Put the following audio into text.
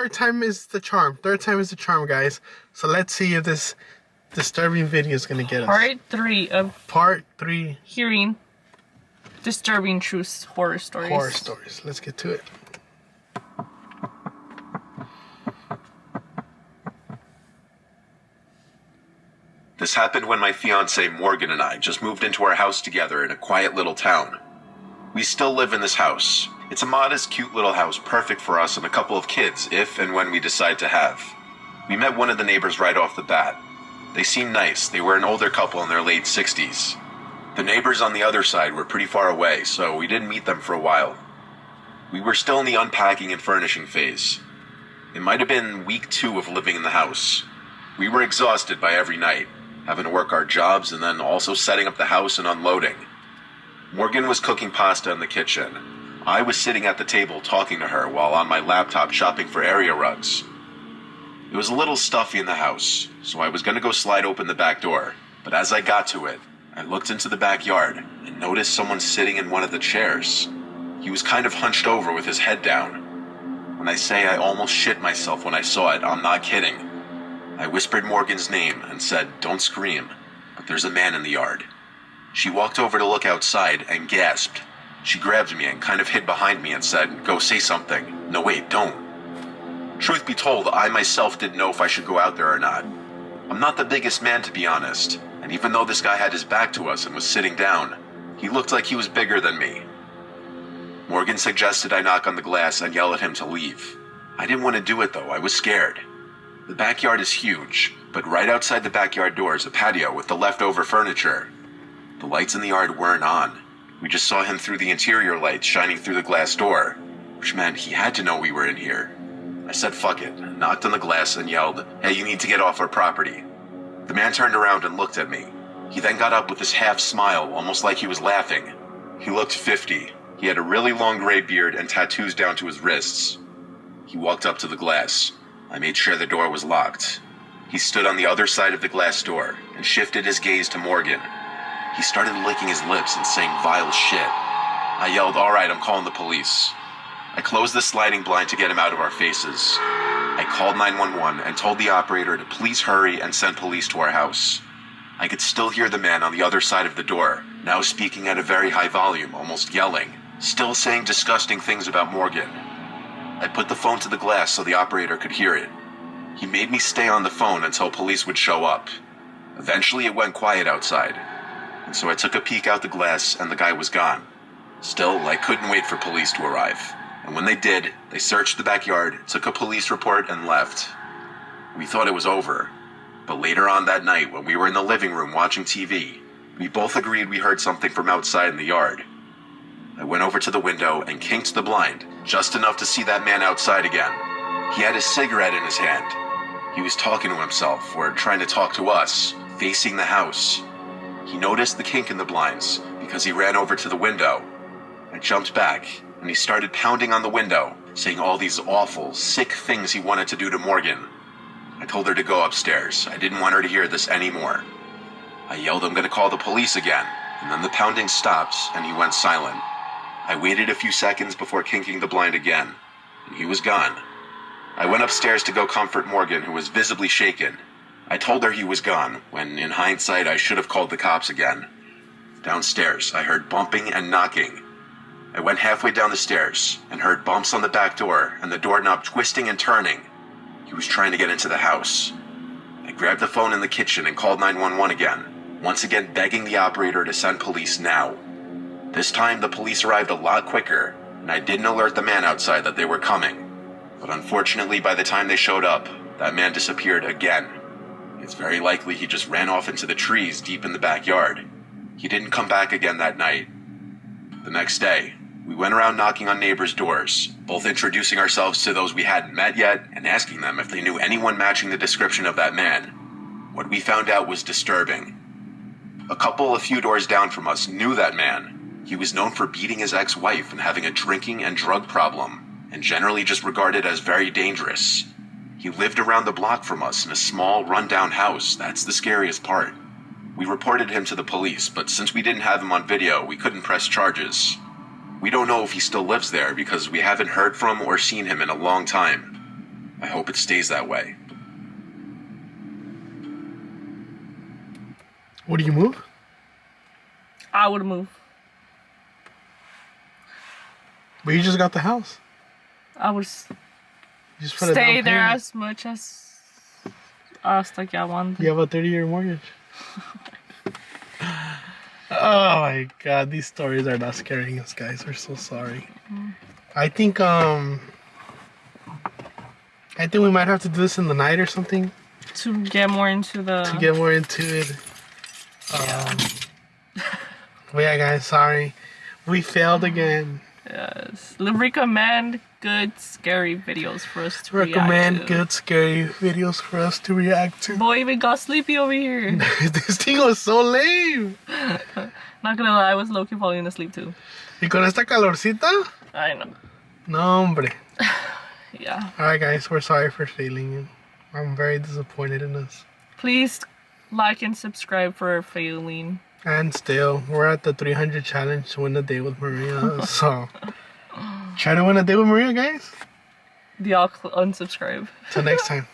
third time is the charm. Third time is the charm, guys. So let's see if this disturbing video is gonna get us. Part 3. Part 3. Hearing disturbing true horror stories. Horror stories. Let's get to it. This happened when my fiancée Morgan and I just moved into our house together in a quiet little town. We still live in this house. It's a modest, cute little house, perfect for us and a couple of kids, if and when we decide to have. We met one of the neighbors right off the bat. They seemed nice. They were an older couple in their late 60s. The neighbors on the other side were pretty far away, so we didn't meet them for a while. We were still in the unpacking and furnishing phase. It might have been week 2 of living in the house. We were exhausted by every night, having to work our jobs and then also setting up the house and unloading. Morgan was cooking pasta in the kitchen. I was sitting at the table talking to her while on my laptop shopping for area rugs. It was a little stuffy in the house, so I was going to go slide open the back door, but as I got to it, I looked into the backyard and noticed someone sitting in one of the chairs. He was kind of hunched over with his head down. When I say I almost shit myself when I saw it, I'm not kidding. I whispered Morgan's name and said, "Don't scream, but there's a man in the yard." She walked over to look outside and gasped. She grabbed me and kind of hid behind me and said, "Go say something." "No, wait, don't." Truth be told, I myself didn't know if I should go out there or not. I'm not the biggest man, to be honest, and even though this guy had his back to us and was sitting down, he looked like he was bigger than me. Morgan suggested I knock on the glass and yell at him to leave. I didn't want to do it though, I was scared. The backyard is huge, but right outside the backyard door is a patio with the leftover furniture. The lights in the yard weren't on. We just saw him through the interior lights shining through the glass door, which meant he had to know we were in here. I said fuck it, knocked on the glass and yelled, "Hey, you need to get off our property." The man turned around and looked at me. He then got up with this half smile, almost like he was laughing. He looked 50. He had a really long gray beard and tattoos down to his wrists. He walked up to the glass. I made sure the door was locked. He stood on the other side of the glass door and shifted his gaze to Morgan. He started licking his lips and saying vile shit. I yelled, "All right, I'm calling the police." I closed the sliding blind to get him out of our faces. I called 911 and told the operator to please hurry and send police to our house. I could still hear the man on the other side of the door, now speaking at a very high volume, almost yelling, still saying disgusting things about Morgan. I put the phone to the glass so the operator could hear it. He made me stay on the phone until police would show up. Eventually it went quiet outside, and so I took a peek out the glass and the guy was gone. Still, I couldn't wait for police to arrive. And when they did, they searched the backyard, took a police report, and left. We thought it was over. But later on that night, when we were in the living room watching TV, we both agreed we heard something from outside in the yard. I went over to the window and kinked the blind, just enough to see that man outside again. He had a cigarette in his hand. He was talking to himself, or trying to talk to us, facing the house. He noticed the kink in the blinds, because he ran over to the window. I jumped back, and he started pounding on the window, saying all these awful, sick things he wanted to do to Morgan. I told her to go upstairs. I didn't want her to hear this anymore. I yelled, "I'm gonna call the police again," and then the pounding stopped, and he went silent. I waited a few seconds before kinking the blind again, and he was gone. I went upstairs to go comfort Morgan, who was visibly shaken. I told her he was gone, when in hindsight I should have called the cops again. Downstairs, I heard bumping and knocking. I went halfway down the stairs and heard bumps on the back door and the doorknob twisting and turning. He was trying to get into the house. I grabbed the phone in the kitchen and called 911 again, once again begging the operator to send police now. This time the police arrived a lot quicker, and I didn't alert the man outside that they were coming. But unfortunately, by the time they showed up, that man disappeared again. It's very likely he just ran off into the trees deep in the backyard. He didn't come back again that night. The next day, we went around knocking on neighbors' doors, both introducing ourselves to those we hadn't met yet and asking them if they knew anyone matching the description of that man. What we found out was disturbing. A couple a few doors down from us knew that man. He was known for beating his ex-wife and having a drinking and drug problem, and generally just regarded as very dangerous. He lived around the block from us in a small, run-down house. That's the scariest part. We reported him to the police, but since we didn't have him on video, we couldn't press charges. We don't know if he still lives there because we haven't heard from or seen him in a long time. I hope it stays that way. What do you move? I would move. But you just got the house. I would You just put a stay down there payment. as much as hasta que aguante. You have a 30-year mortgage. Oh my god, these stories are not scaring us, guys. We're so sorry. I think we might have to do this in the night or something To get more into the. to get more into it. But yeah, guys, sorry. We failed again. Yes. Recommend good scary videos for us to Recommend react to. good scary videos for us to react to. Boy, even got sleepy over here. This thing was so lame. Not gonna lie, I was low-key falling asleep too. Y con esta calorcita? I know. No, hombre. Yeah. Alright, guys, we're sorry for failing you. I'm very disappointed in us. Please like and subscribe for failing. And still, we're at the 300 challenge to win a date with Maria. So, try to win a date with Maria, guys. Y'all unsubscribe. Till next time.